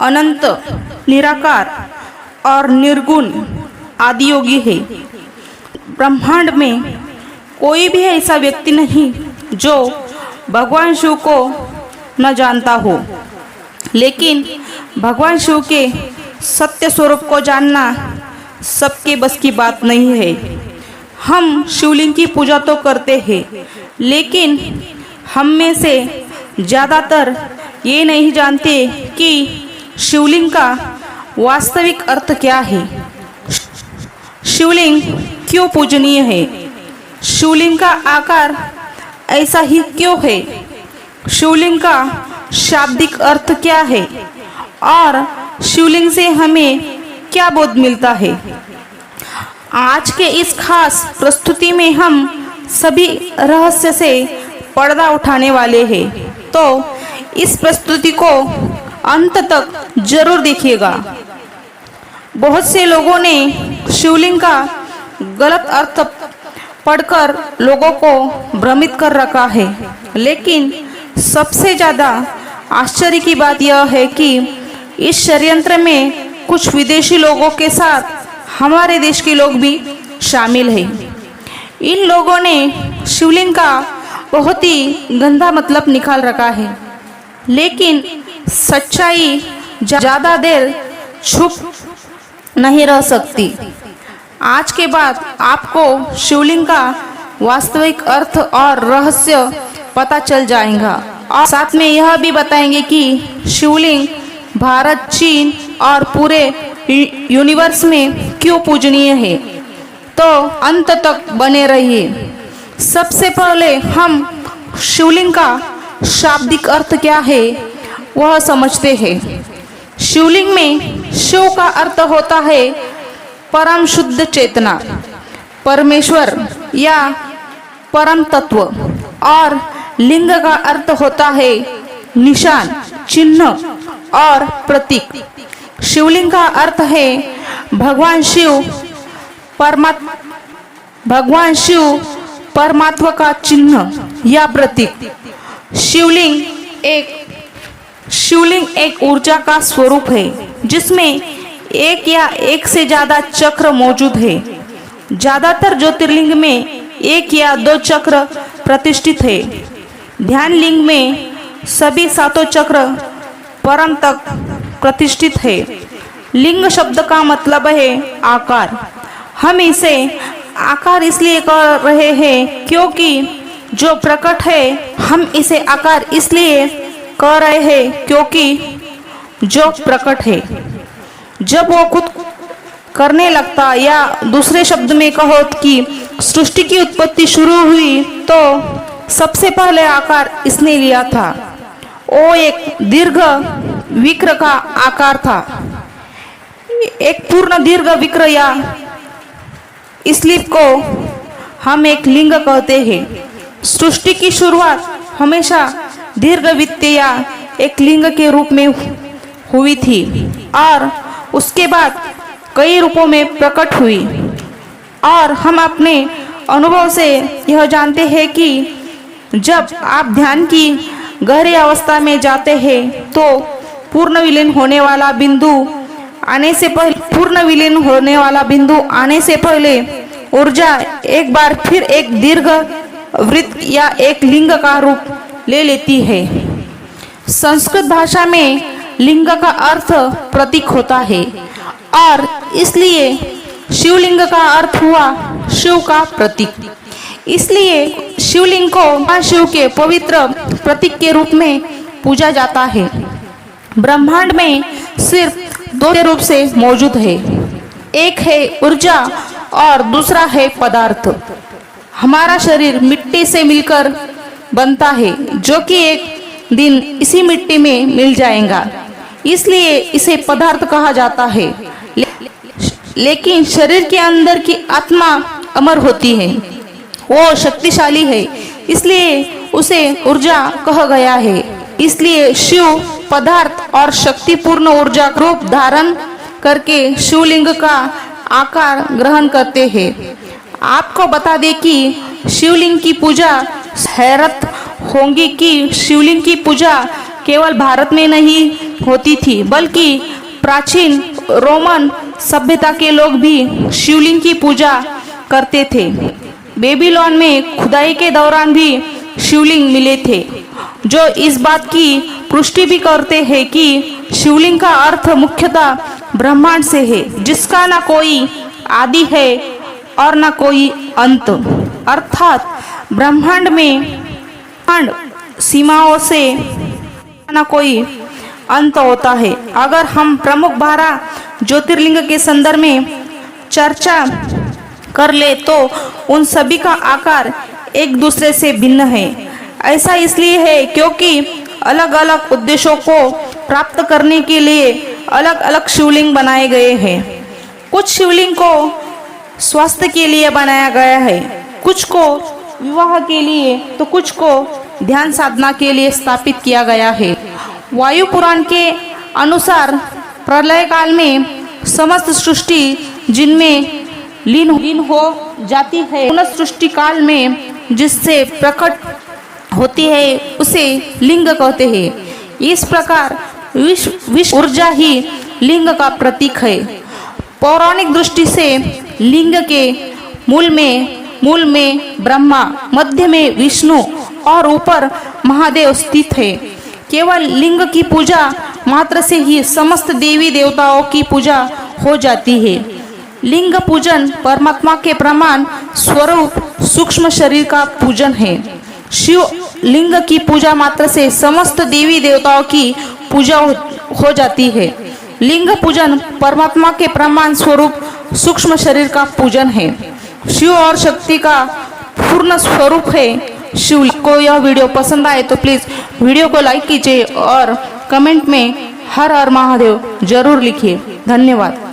अनंत, निराकार और निर्गुण आदि योगी है। ब्रह्मांड में कोई भी ऐसा व्यक्ति नहीं जो भगवान शिव को न जानता हो, लेकिन भगवान शिव के सत्य स्वरूप को जानना सबके बस की बात नहीं है। हम शिवलिंग की पूजा तो करते हैं, लेकिन हम में से ज़्यादातर ये नहीं जानते कि शिवलिंग का वास्तविक अर्थ क्या है। शिवलिंग क्यों पूजनीय है? शिवलिंग का आकार ऐसा ही क्यों है? शिवलिंग का शाब्दिक अर्थ क्या है और शिवलिंग से हमें क्या बोध मिलता है? आज के इस खास प्रस्तुति में हम सभी रहस्य से पर्दा उठाने वाले हैं, तो इस प्रस्तुति को अंत तक जरूर देखिएगा। बहुत से लोगों ने शिवलिंग का गलत अर्थ पढ़कर लोगों को भ्रमित कर रखा है, लेकिन सबसे ज़्यादा आश्चर्य की बात यह है कि इस षड्यंत्र में कुछ विदेशी लोगों के साथ हमारे देश के लोग भी शामिल हैं। इन लोगों ने शिवलिंग का बहुत ही गंदा मतलब निकाल रखा है, लेकिन सच्चाई ज़्यादा देर छुप नहीं रह सकती। आज के बाद आपको शिवलिंग का वास्तविक अर्थ और रहस्य पता चल जाएगा, और साथ में यह भी बताएंगे कि शिवलिंग भारत, चीन और पूरे यूनिवर्स में क्यों पूजनीय है। तो अंत तक बने रहिए। सबसे पहले हम शिवलिंग का शाब्दिक अर्थ क्या है वह समझते हैं। शिवलिंग में शिव का अर्थ होता है परम शुद्ध चेतना, परमेश्वर या परम तत्व, और लिंग का अर्थ होता है निशान, चिन्ह और प्रतीक। शिवलिंग का अर्थ है भगवान शिव परमात्मा का चिन्ह या प्रतीक। शिवलिंग एक ऊर्जा का स्वरूप है जिसमें एक या एक से ज्यादा चक्र मौजूद है। ज्यादातर ज्योतिर्लिंग में एक या दो चक्र प्रतिष्ठित है। ध्यान लिंग में सभी सातों चक्र परम तक प्रतिष्ठित है। लिंग शब्द का मतलब है आकार। हम इसे आकार इसलिए कह रहे हैं क्योंकि जो प्रकट है, हम इसे आकार इसलिए कह रहे हैं क्योंकि जो प्रकट है जब वो खुद करने लगता, या दूसरे शब्द में कहो कि सृष्टि की उत्पत्ति शुरू हुई, तो सबसे पहले आकार इसने लिया था। वो एक दीर्घ विक्र का आकार था, एक पूर्ण दीर्घ विक्र या स्लिप को हम एक लिंग कहते हैं। सृष्टि की शुरुआत हमेशा दीर्घवृत्त या एक लिंग के रूप में हुई थी और उसके बाद कई रूपों में प्रकट हुई। और हम अपने अनुभव से यह जानते हैं कि जब आप ध्यान की गहरी अवस्था में जाते हैं तो पूर्ण विलीन होने वाला बिंदु आने से पहले ऊर्जा एक बार फिर एक दीर्घ वृत्त या एक लिंग का रूप ले लेती है। संस्कृत भाषा में लिंग का अर्थ प्रतीक होता है और इसलिए शिवलिंग का अर्थ हुआ शिव का प्रतीक। इसलिए शिवलिंग को शिव के पवित्र प्रतीक के रूप में पूजा जाता है। ब्रह्मांड में सिर्फ दो रूप से मौजूद है, एक है ऊर्जा और दूसरा है पदार्थ। हमारा शरीर मिट्टी से मिलकर बनता है, जो कि एक दिन इसी मिट्टी में मिल जाएगा, इसलिए इसे पदार्थ कहा जाता है। लेकिन शरीर के अंदर की आत्मा अमर होती है, वो शक्तिशाली है, इसलिए उसे ऊर्जा कहा गया है। इसलिए शिव पदार्थ और शक्तिपूर्ण ऊर्जा रूप धारण करके शिवलिंग का आकार ग्रहण करते हैं। आपको बता दें कि शिवलिंग की पूजा हैरत होंगी कि शिवलिंग की पूजा केवल भारत में नहीं होती थी, बल्कि प्राचीन रोमन सभ्यता के लोग भी शिवलिंग की पूजा करते थे। बेबीलोन में खुदाई के दौरान भी शिवलिंग मिले थे, जो इस बात की पुष्टि भी करते हैं कि शिवलिंग का अर्थ मुख्यतः ब्रह्मांड से है, जिसका ना कोई आदि है और ना कोई अंत। अर्थात ब्रह्मांड में सीमाओं से ना कोई अंत होता है। अगर हम प्रमुख 12 ज्योतिर्लिंग के संदर्भ में चर्चा कर ले तो उन सभी का आकार एक दूसरे से भिन्न है। ऐसा इसलिए है क्योंकि अलग अलग उद्देश्यों को प्राप्त करने के लिए अलग अलग शिवलिंग बनाए गए हैं। कुछ शिवलिंग को स्वास्थ्य के लिए बनाया गया है, कुछ को विवाह के लिए तो कुछ को ध्यान साधना के लिए स्थापित किया गया है। वायु पुराण के अनुसार प्रलय काल में समस्त सृष्टि जिनमें लीन हो जाती है, पुनः सृष्टि काल में जिससे प्रकट होती है उसे लिंग कहते हैं। इस प्रकार विश्व ऊर्जा ही लिंग का प्रतीक है। पौराणिक दृष्टि से लिंग के मूल में ब्रह्मा, मध्य में विष्णु और ऊपर महादेव स्थित है। केवल लिंग की पूजा मात्र से ही समस्त देवी देवताओं की पूजा हो जाती है। लिंग पूजन परमात्मा के प्रमाण स्वरूप सूक्ष्म शरीर का पूजन है। शिव लिंग की पूजा मात्र से समस्त देवी देवताओं की पूजा हो जाती है। लिंग पूजन परमात्मा के प्रमाण स्वरूप सूक्ष्म शरीर का पूजन है। शिव और शक्ति का पूर्ण स्वरूप है शिव। को यह वीडियो पसंद आए तो प्लीज़ वीडियो को लाइक कीजिए और कमेंट में हर हर महादेव जरूर लिखिए। धन्यवाद।